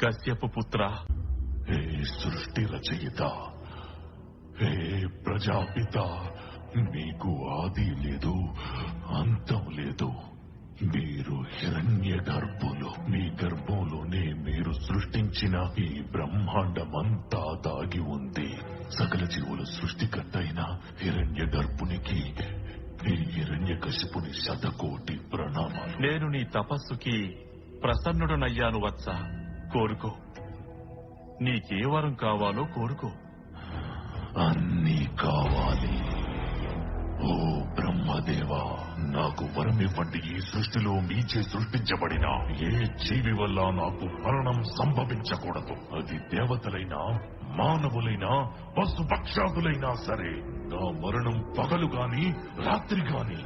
కశ్యప పుత్ర, హే సృష్టి రచయిత, హే ప్రజాపిత, మీకు ఆది లేదు, అంతం లేదు. మీరు హిరణ్య గర్భులు. మీ గర్భంలోనే మీరు సృష్టించిన ఈ బ్రహ్మాండమంతా దాగి ఉంది. సకల జీవుల సృష్టికర్త అయిన హిరణ్య గర్భునికి, ఈ హిరణ్యకశిపుని శతకోటి ప్రణామాలు. నేను నీ తపస్సుకి ప్రసన్నుడనయ్యాను వత్స. కోరుకో, నీకే వరం కావాలో కోరుకో. అన్నీ కావాలి. ఓ బ్రహ్మదేవా, నాకు వరమివ్వండి. ఈ సృష్టిలో మీచే సృష్టించబడిన ఏ జీవి వల్ల నాకు మరణం సంభవించకూడదు. అది దేవతలైనా, మానవులైనా, పశుపక్షాదులైనా సరే. నా మరణం పగలు గాని, రాత్రి గాని,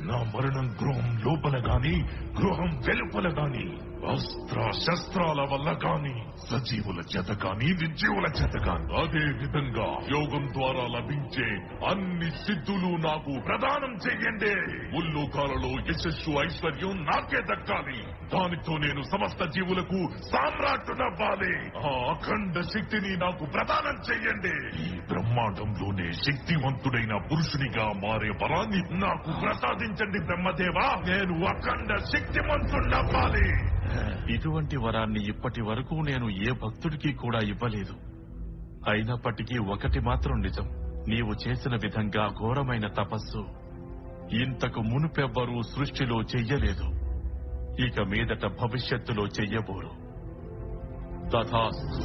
నా మరణం గృహం లోపల గాని, గృహం వెలుపల గాని, అస్త్ర శస్త్రాల వల్ల గాని, సజీవుల చేత గాని, నిర్జీవుల చేత గాని, అదే విధంగా యోగం ద్వారా లభించే అన్ని సిద్ధులు నాకు ప్రదానం చెయ్యండి. ముల్లోకాలలో యశస్సు, ఐశ్వర్యం నాకే దక్కాలి. దానితో నేను సమస్త జీవులకు సామ్రాట్టునవ్వాలి. ఆ అఖండ శక్తిని నాకు ప్రదానం చెయ్యండి. ఈ బ్రహ్మాండంలోనే శక్తివంతుడైన పురుషునిగా మారే వరాన్ని నాకు ప్రసాదించండి బ్రహ్మదేవా. నేను అఖండ శక్తివంతుడవ్వాలి. ఇటువంటి వరాన్ని ఇప్పటి వరకు నేను ఏ భక్తుడికి కూడా ఇవ్వలేదు. అయినప్పటికీ ఒకటి మాత్రం నిజం, నీవు చేసిన విధంగా ఘోరమైన తపస్సు ఇంతకు మునుపెవ్వరూ సృష్టిలో చెయ్యలేదు. ఇక మీదట భవిష్యత్తులో చెయ్యబోరు. తథాస్తు.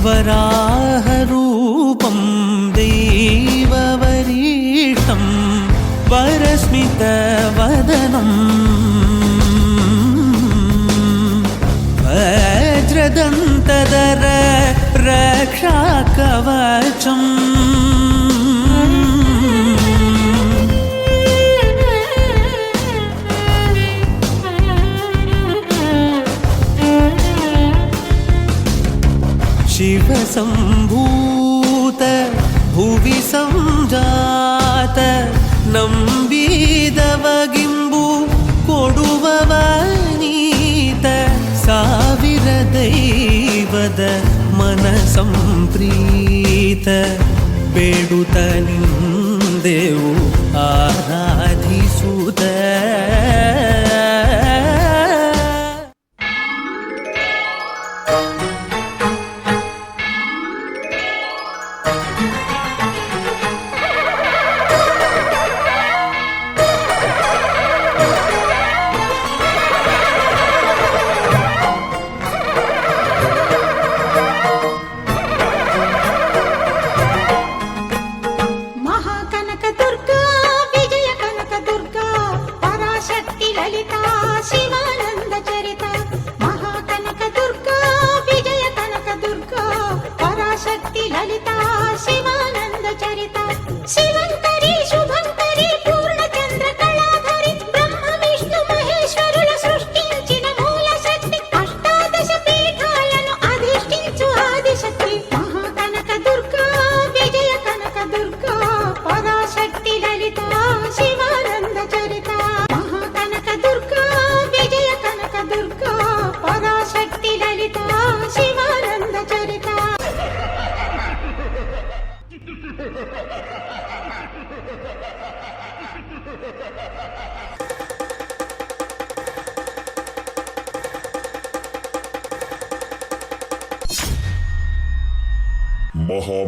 वराहरूपं दैववरीष्टं वरस्मितवदनं वज्रदन्तधर रक्षाकवचम् शिवसम्भूत भुवि संजात नम्बिदवगिम्बु कोडुववनीत ಸಾವಿರ ದೈವದ ಮನಸಂಪ್ರೀತ ಬೇಡುತ್ತ ನಿಂದೆವು ಆರಾಧಿಸುತ್ತ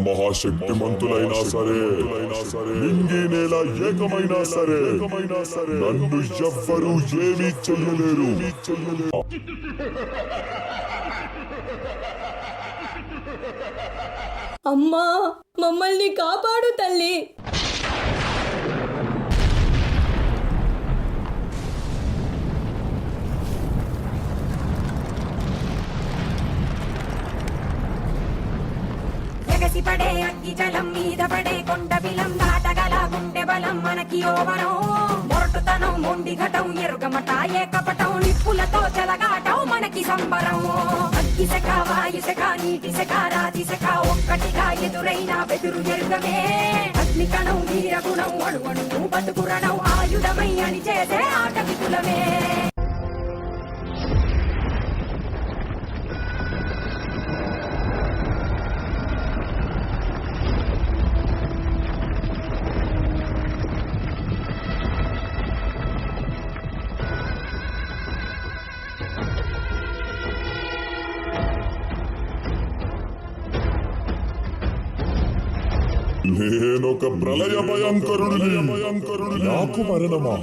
మహాశక్తిమంతులైనా సరే నింగి నేల ఏకమైనా సరే నన్ను ఎవ్వరూ ఏమీ చెయ్యలేరు. అమ్మా మమ్మల్ని కాపాడు తల్లి. పడే అగ్గి జలం మీద పడే కొండ బిలం దాటగల గుండె బలం మనకి ఓవరం మొరటుతనం మొండి ఘటం ఎరుగమట ఏకపటం నిప్పులతో చెలగాటం మనకి సంబరం అగ్గి శక వాయు శక నీటి శక రాతి శక ఒక్కటిగా ఎదురైన బెదురు ఎరుగమే అగ్ని కణం వీరగుణం అణువణువు బతుకురణం ఆయుధమై అని చేసే ఆట విపులమే. నేనొక ప్రళయ భయంకరుడిని. నాకు మరణమా?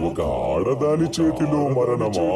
ఒక ఆడదాని చేతిలో మరణమా?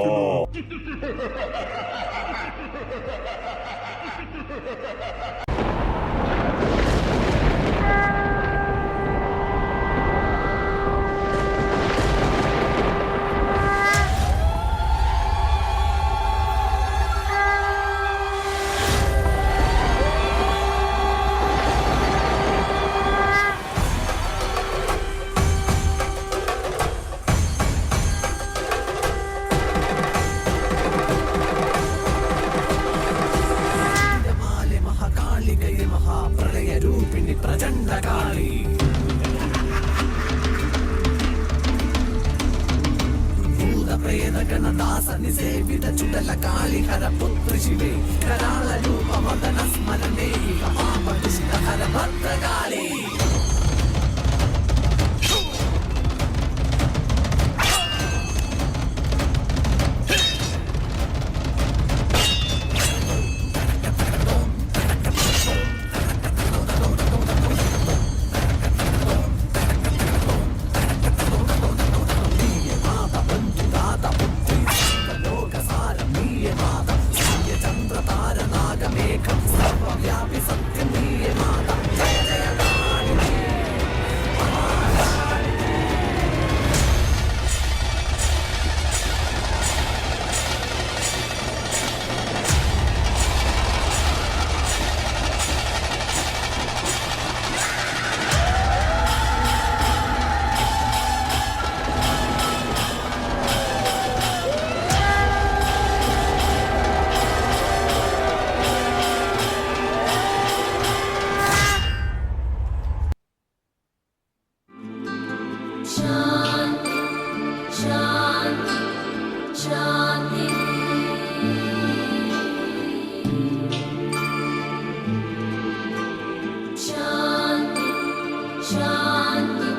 శాంతి